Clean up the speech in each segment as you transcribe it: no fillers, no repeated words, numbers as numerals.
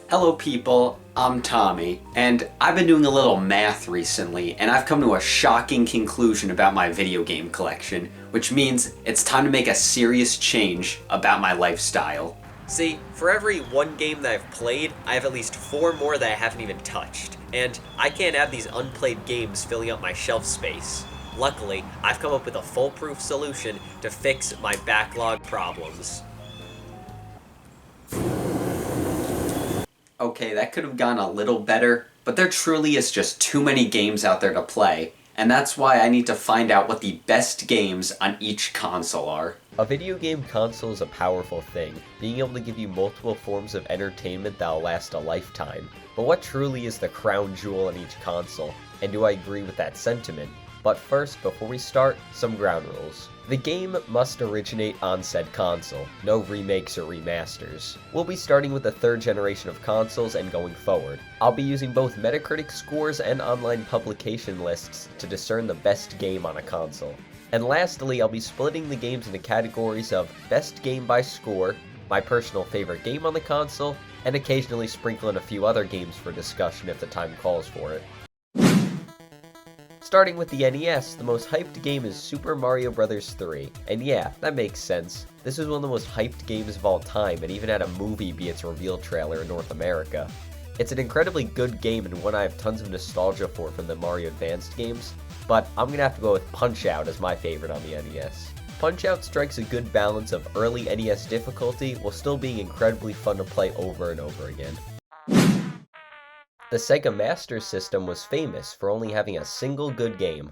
Hello people, I'm Tommy, and I've been doing a little math recently, and I've come to a shocking conclusion about my video game collection, which means it's time to make a serious change about my lifestyle. See, for every one game that I've played, I have at least 4 more that I haven't even touched, and I can't have these unplayed games filling up my shelf space. Luckily, I've come up with a foolproof solution to fix my backlog problems. Okay, that could have gone a little better, but there truly is just too many games out there to play, and that's why I need to find out what the best games on each console are. A video game console is a powerful thing, being able to give you multiple forms of entertainment that'll last a lifetime. But what truly is the crown jewel on each console, and do I agree with that sentiment? But first, before we start, some ground rules. The game must originate on said console, no remakes or remasters. We'll be starting with the 3rd generation of consoles and going forward. I'll be using both Metacritic scores and online publication lists to discern the best game on a console. And lastly, I'll be splitting the games into categories of best game by score, my personal favorite game on the console, and occasionally sprinkle in a few other games for discussion if the time calls for it. Starting with the NES, the most hyped game is Super Mario Bros. 3, and yeah, that makes sense. This is one of the most hyped games of all time, and even had a movie be its reveal trailer in North America. It's an incredibly good game and one I have tons of nostalgia for from the Mario Advanced games, but I'm gonna have to go with Punch-Out as my favorite on the NES. Punch-Out strikes a good balance of early NES difficulty while still being incredibly fun to play over and over again. The Sega Master System was famous for only having a single good game.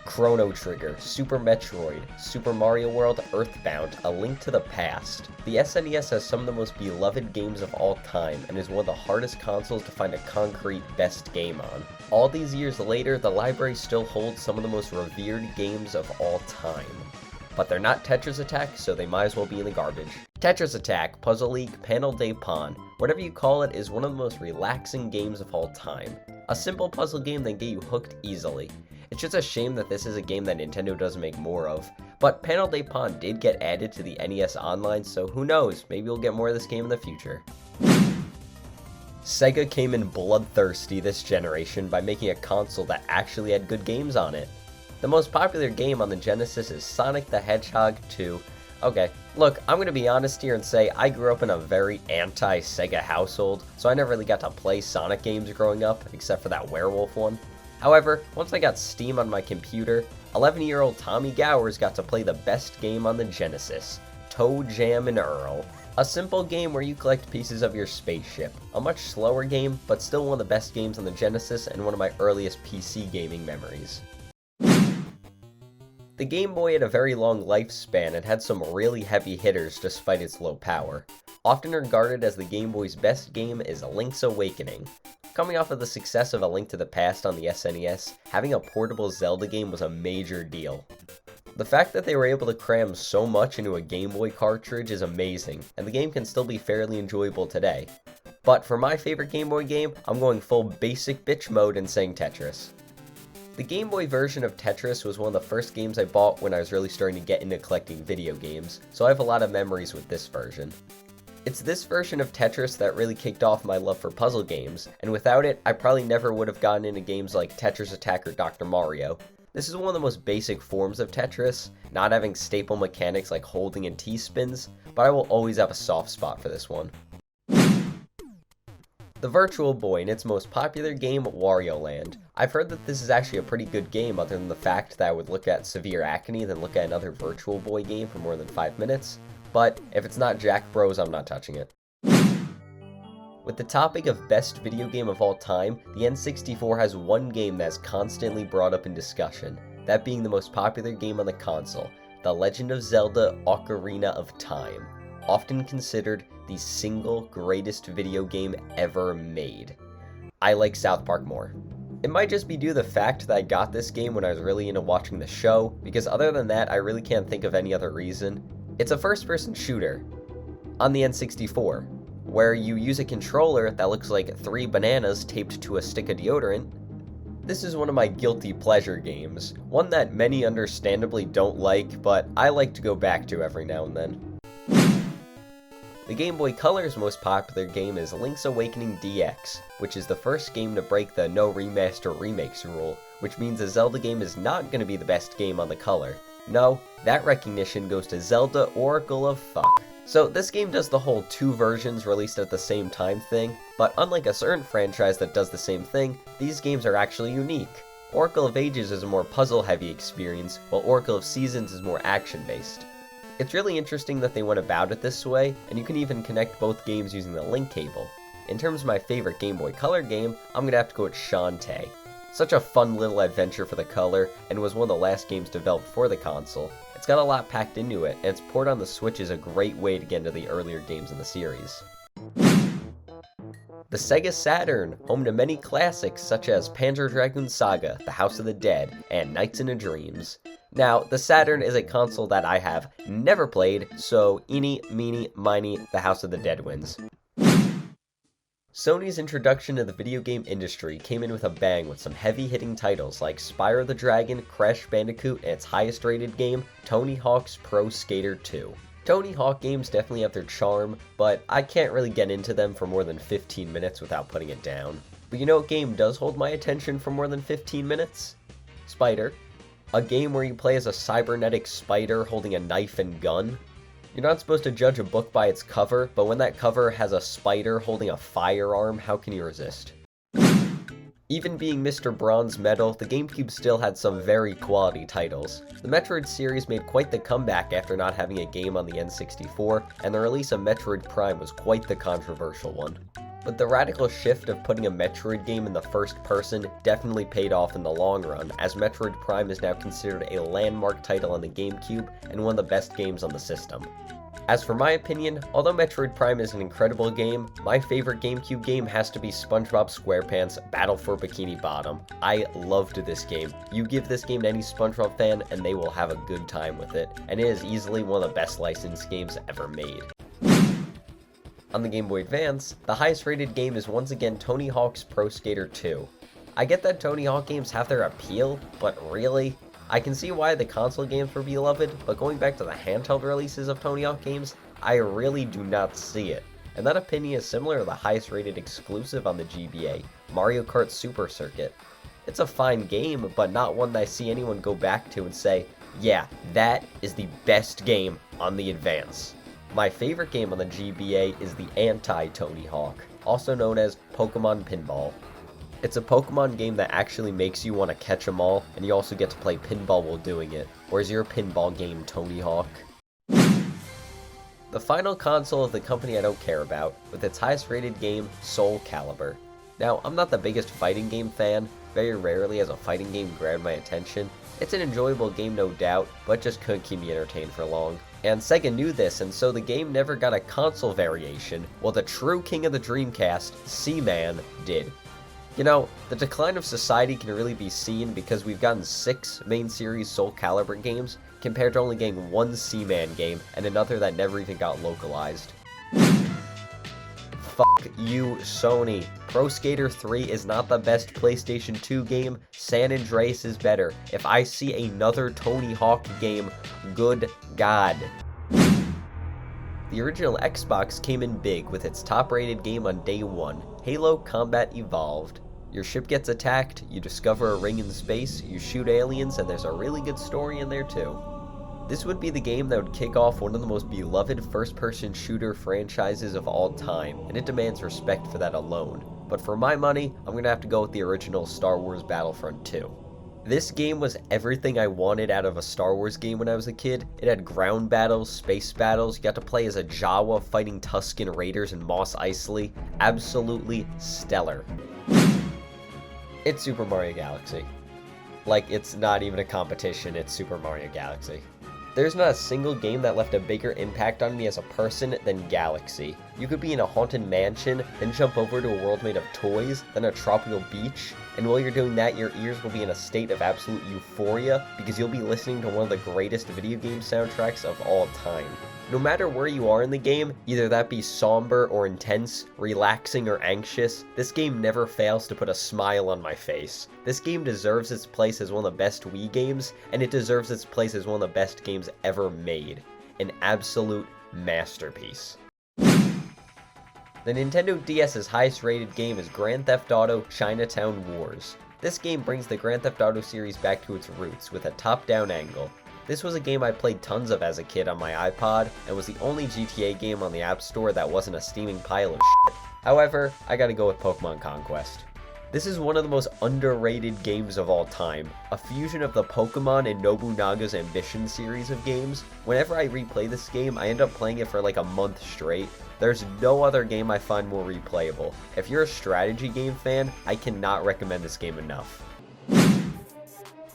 Chrono Trigger, Super Metroid, Super Mario World, Earthbound, A Link to the Past. The SNES has some of the most beloved games of all time and is one of the hardest consoles to find a concrete best game on. All these years later, the library still holds some of the most revered games of all time. But they're not Tetris Attack, so they might as well be in the garbage. Tetris Attack, Puzzle League, Panel de Pon, whatever you call it, is one of the most relaxing games of all time. A simple puzzle game that get you hooked easily. It's just a shame that this is a game that Nintendo doesn't make more of. But Panel de Pon did get added to the NES Online, so who knows, maybe we'll get more of this game in the future. Sega came in bloodthirsty this generation by making a console that actually had good games on it. The most popular game on the Genesis is Sonic the Hedgehog 2. Okay, look, I'm gonna be honest here and say I grew up in a very anti-Sega household, so I never really got to play Sonic games growing up, except for that werewolf one. However, once I got Steam on my computer, 11-year-old Tommy Gowers got to play the best game on the Genesis, Toe Jam and Earl. A simple game where you collect pieces of your spaceship. A much slower game, but still one of the best games on the Genesis and one of my earliest PC gaming memories. The Game Boy had a very long lifespan and had some really heavy hitters despite its low power. Often regarded as the Game Boy's best game is Link's Awakening. Coming off of the success of A Link to the Past on the SNES, having a portable Zelda game was a major deal. The fact that they were able to cram so much into a Game Boy cartridge is amazing, and the game can still be fairly enjoyable today. But for my favorite Game Boy game, I'm going full basic bitch mode and saying Tetris. The Game Boy version of Tetris was one of the first games I bought when I was really starting to get into collecting video games, so I have a lot of memories with this version. It's this version of Tetris that really kicked off my love for puzzle games, and without it, I probably never would have gotten into games like Tetris Attack or Dr. Mario. This is one of the most basic forms of Tetris, not having staple mechanics like holding and T-spins, but I will always have a soft spot for this one. The Virtual Boy and its most popular game, Wario Land. I've heard that this is actually a pretty good game other than the fact that I would look at severe acne than look at another Virtual Boy game for more than 5 minutes, but if it's not Jack Bros, I'm not touching it. With the topic of best video game of all time, the N64 has one game that's constantly brought up in discussion, that being the most popular game on the console, The Legend of Zelda: Ocarina of Time. Often considered the single greatest video game ever made. I like South Park more. It might just be due to the fact that I got this game when I was really into watching the show, because other than that, I really can't think of any other reason. It's a first-person shooter on the N64, where you use a controller that looks like 3 bananas taped to a stick of deodorant. This is one of my guilty pleasure games, one that many understandably don't like, but I like to go back to every now and then. The Game Boy Color's most popular game is Link's Awakening DX, which is the first game to break the no remaster remakes rule, which means a Zelda game is not going to be the best game on the Color. No, that recognition goes to Zelda Oracle of Fuck. So this game does the whole two versions released at the same time thing, but unlike a certain franchise that does the same thing, these games are actually unique. Oracle of Ages is a more puzzle-heavy experience, while Oracle of Seasons is more action-based. It's really interesting that they went about it this way, and you can even connect both games using the link cable. In terms of my favorite Game Boy Color game, I'm gonna have to go with Shantae. Such a fun little adventure for the Color, and was one of the last games developed for the console. It's got a lot packed into it, and its port on the Switch is a great way to get into the earlier games in the series. The Sega Saturn, home to many classics such as Panzer Dragoon Saga, The House of the Dead, and Nights into Dreams. Now, the Saturn is a console that I have never played, so eeny, meeny, miny, The House of the Dead wins. Sony's introduction to the video game industry came in with a bang with some heavy-hitting titles like Spyro the Dragon, Crash Bandicoot, and its highest-rated game, Tony Hawk's Pro Skater 2. Tony Hawk games definitely have their charm, but I can't really get into them for more than 15 minutes without putting it down. But you know what game does hold my attention for more than 15 minutes? Spider. A game where you play as a cybernetic spider holding a knife and gun. You're not supposed to judge a book by its cover, but when that cover has a spider holding a firearm, how can you resist? Even being Mr. Bronze Medal, the GameCube still had some very quality titles. The Metroid series made quite the comeback after not having a game on the N64, and the release of Metroid Prime was quite the controversial one. But the radical shift of putting a Metroid game in the first person definitely paid off in the long run, as Metroid Prime is now considered a landmark title on the GameCube and one of the best games on the system. As for my opinion, although Metroid Prime is an incredible game, my favorite GameCube game has to be SpongeBob SquarePants Battle for Bikini Bottom. I loved this game. You give this game to any SpongeBob fan and they will have a good time with it, and it is easily one of the best licensed games ever made. On the Game Boy Advance, the highest rated game is once again Tony Hawk's Pro Skater 2. I get that Tony Hawk games have their appeal, but really? I can see why the console games were beloved, but going back to the handheld releases of Tony Hawk games, I really do not see it. And that opinion is similar to the highest rated exclusive on the GBA, Mario Kart Super Circuit. It's a fine game, but not one that I see anyone go back to and say, yeah, that is the best game on the Advance. My favorite game on the GBA is the anti-Tony Hawk, also known as Pokémon Pinball. It's a Pokemon game that actually makes you want to catch them all, and you also get to play pinball while doing it. Or is your pinball game Tony Hawk? The final console of the company I don't care about, with its highest rated game, Soul Calibur. Now, I'm not the biggest fighting game fan, very rarely has a fighting game grabbed my attention. It's an enjoyable game no doubt, but just couldn't keep me entertained for long. And Sega knew this, and so the game never got a console variation, while the true king of the Dreamcast, Seaman, did. You know, the decline of society can really be seen because we've gotten 6 main series Soul Calibur games, compared to only getting 1 Seaman game, and another that never even got localized. Fuck you, Sony. Pro Skater 3 is not the best PlayStation 2 game, San Andreas is better. If I see another Tony Hawk game, good God. The original Xbox came in big with its top-rated game on day 1, Halo Combat Evolved. Your ship gets attacked, you discover a ring in space, you shoot aliens, and there's a really good story in there too. This would be the game that would kick off one of the most beloved first-person shooter franchises of all time, and it demands respect for that alone. But for my money, I'm gonna have to go with the original Star Wars Battlefront 2. This game was everything I wanted out of a Star Wars game when I was a kid. It had ground battles, space battles, you got to play as a Jawa fighting Tusken Raiders and Mos Eisley. Absolutely stellar. It's Super Mario Galaxy. Like, it's not even a competition, it's Super Mario Galaxy. There's not a single game that left a bigger impact on me as a person than Galaxy. You could be in a haunted mansion, then jump over to a world made of toys, then a tropical beach, and while you're doing that, your ears will be in a state of absolute euphoria because you'll be listening to one of the greatest video game soundtracks of all time. No matter where you are in the game, either that be somber or intense, relaxing or anxious, this game never fails to put a smile on my face. This game deserves its place as one of the best Wii games, and it deserves its place as one of the best games ever made. An absolute masterpiece. The Nintendo DS's highest rated game is Grand Theft Auto Chinatown Wars. This game brings the Grand Theft Auto series back to its roots with a top-down angle. This was a game I played tons of as a kid on my iPod, and was the only GTA game on the App Store that wasn't a steaming pile of shit. However, I gotta go with Pokémon Conquest. This is one of the most underrated games of all time, a fusion of the Pokémon and Nobunaga's Ambition series of games. Whenever I replay this game, I end up playing it for like a month straight. There's no other game I find more replayable. If you're a strategy game fan, I cannot recommend this game enough.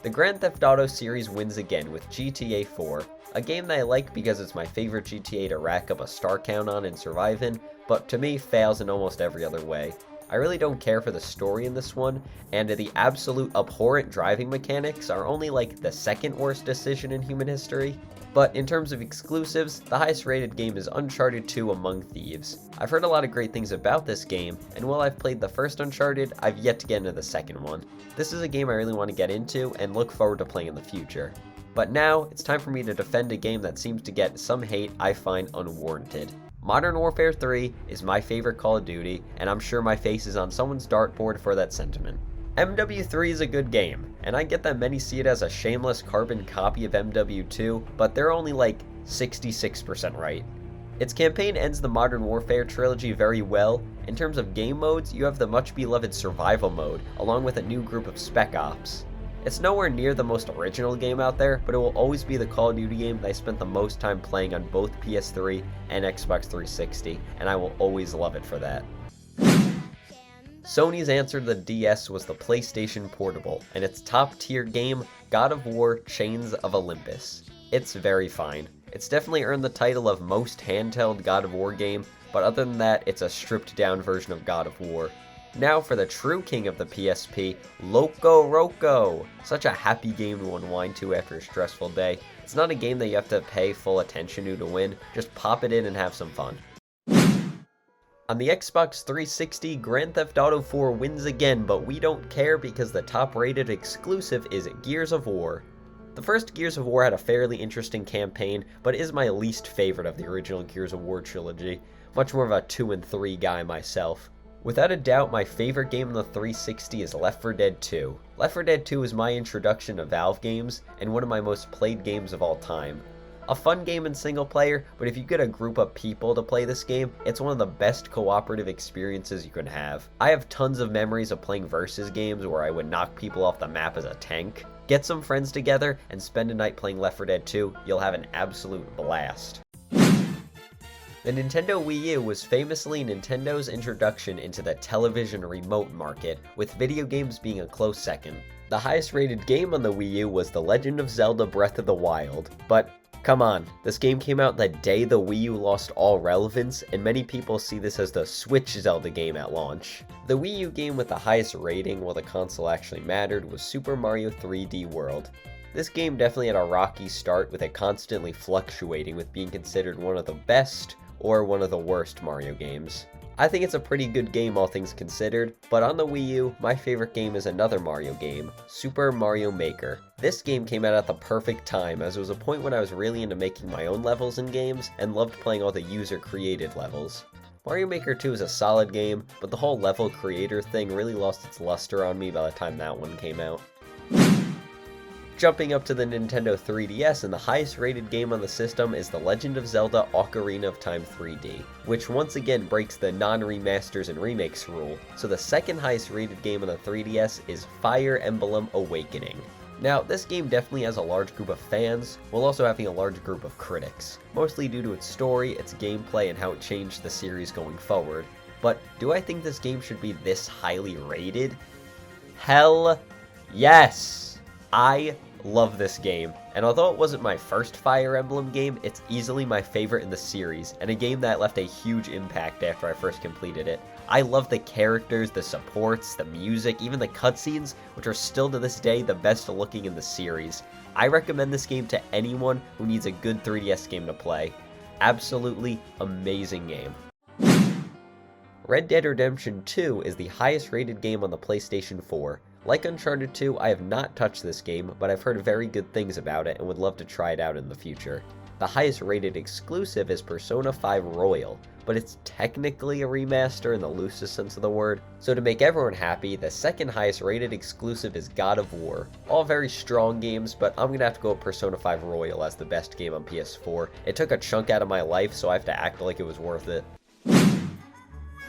The Grand Theft Auto series wins again with GTA 4, a game that I like because it's my favorite GTA to rack up a star count on and survive in, but to me fails in almost every other way. I really don't care for the story in this one, and the absolute abhorrent driving mechanics are only like the second worst decision in human history. But in terms of exclusives, the highest rated game is Uncharted 2 Among Thieves. I've heard a lot of great things about this game, and while I've played the first Uncharted, I've yet to get into the second one. This is a game I really want to get into and look forward to playing in the future. But now, it's time for me to defend a game that seems to get some hate I find unwarranted. Modern Warfare 3 is my favorite Call of Duty, and I'm sure my face is on someone's dartboard for that sentiment. MW3 is a good game, and I get that many see it as a shameless carbon copy of MW2, but they're only like 66% right. Its campaign ends the Modern Warfare trilogy very well. In terms of game modes, you have the much beloved survival mode, along with a new group of Spec Ops. It's nowhere near the most original game out there, but it will always be the Call of Duty game that I spent the most time playing on both PS3 and Xbox 360, and I will always love it for that. Sony's answer to the DS was the PlayStation Portable, and its top-tier game, God of War Chains of Olympus. It's very fine. It's definitely earned the title of most handheld God of War game, but other than that, it's a stripped-down version of God of War. Now for the true king of the PSP, Locoroco. Such a happy game to unwind to after a stressful day. It's not a game that you have to pay full attention to win, just pop it in and have some fun. On the Xbox 360, Grand Theft Auto 4 wins again, but we don't care because the top-rated exclusive is Gears of War. The first Gears of War had a fairly interesting campaign, but is my least favorite of the original Gears of War trilogy. Much more of a 2 and 3 guy myself. Without a doubt, my favorite game on the 360 is Left 4 Dead 2. Left 4 Dead 2 is my introduction to Valve games, and one of my most played games of all time. A fun game in single player, but if you get a group of people to play this game, it's one of the best cooperative experiences you can have. I have tons of memories of playing versus games where I would knock people off the map as a tank. Get some friends together and spend a night playing Left 4 Dead 2, you'll have an absolute blast. The Nintendo Wii U was famously Nintendo's introduction into the television remote market, with video games being a close second. The highest rated game on the Wii U was The Legend of Zelda Breath of the Wild, but come on, this game came out the day the Wii U lost all relevance, and many people see this as the Switch Zelda game at launch. The Wii U game with the highest rating, while the console actually mattered, was Super Mario 3D World. This game definitely had a rocky start, with it constantly fluctuating with being considered one of the best or one of the worst Mario games. I think it's a pretty good game all things considered, but on the Wii U, my favorite game is another Mario game, Super Mario Maker. This game came out at the perfect time, as it was a point when I was really into making my own levels in games, and loved playing all the user-created levels. Mario Maker 2 is a solid game, but the whole level creator thing really lost its luster on me by the time that one came out. Jumping up to the Nintendo 3DS, and the highest rated game on the system is The Legend of Zelda Ocarina of Time 3D, which once again breaks the non-remasters and remakes rule, so the second highest rated game on the 3DS is Fire Emblem Awakening. Now, this game definitely has a large group of fans, while also having a large group of critics, mostly due to its story, its gameplay, and how it changed the series going forward. But do I think this game should be this highly rated? Hell yes! I love this game, and although it wasn't my first Fire Emblem game, it's easily my favorite in the series, and a game that left a huge impact after I first completed it. I love the characters, the supports, the music, even the cutscenes, which are still to this day the best looking in the series. I recommend this game to anyone who needs a good 3DS game to play. Absolutely amazing game. Red Dead Redemption 2 is the highest rated game on the PlayStation 4. Like Uncharted 2, I have not touched this game, but I've heard very good things about it and would love to try it out in the future. The highest rated exclusive is Persona 5 Royal, but it's technically a remaster in the loosest sense of the word. So to make everyone happy, the second highest rated exclusive is God of War. All very strong games, but I'm gonna have to go with Persona 5 Royal as the best game on PS4. It took a chunk out of my life, so I have to act like it was worth it.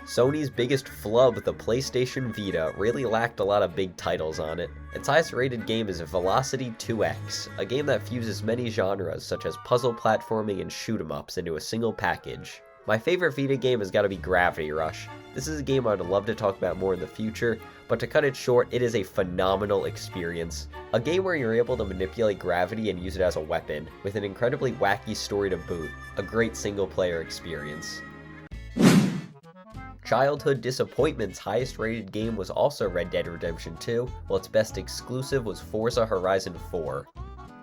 Sony's biggest flub, the PlayStation Vita, really lacked a lot of big titles on it. Its highest rated game is Velocity 2X, a game that fuses many genres such as puzzle platforming and shoot 'em ups into a single package. My favorite Vita game has got to be Gravity Rush. This is a game I'd love to talk about more in the future, but to cut it short, it is a phenomenal experience. A game where you're able to manipulate gravity and use it as a weapon, with an incredibly wacky story to boot. A great single player experience. Childhood Disappointment's highest rated game was also Red Dead Redemption 2, while its best exclusive was Forza Horizon 4.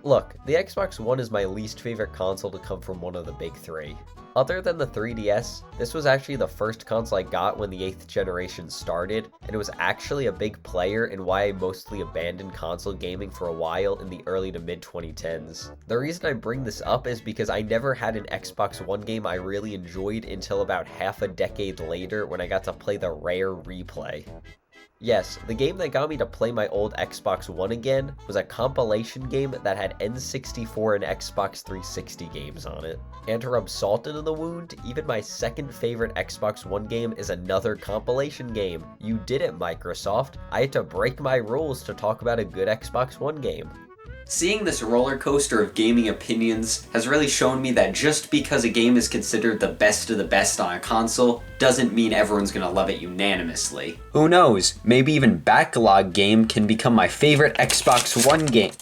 Look, the Xbox One is my least favorite console to come from one of the big three. Other than the 3DS, this was actually the first console I got when the 8th generation started, and it was actually a big player in why I mostly abandoned console gaming for a while in the early to mid 2010s. The reason I bring this up is because I never had an Xbox One game I really enjoyed until about half a decade later when I got to play the rare Replay. Yes, the game that got me to play my old Xbox One again was a compilation game that had N64 and Xbox 360 games on it. And to rub salt into the wound, even my second favorite Xbox One game is another compilation game. You did it, Microsoft. I had to break my rules to talk about a good Xbox One game. Seeing this roller coaster of gaming opinions has really shown me that just because a game is considered the best of the best on a console doesn't mean everyone's gonna love it unanimously. Who knows, maybe even Backlog Game can become my favorite Xbox One game.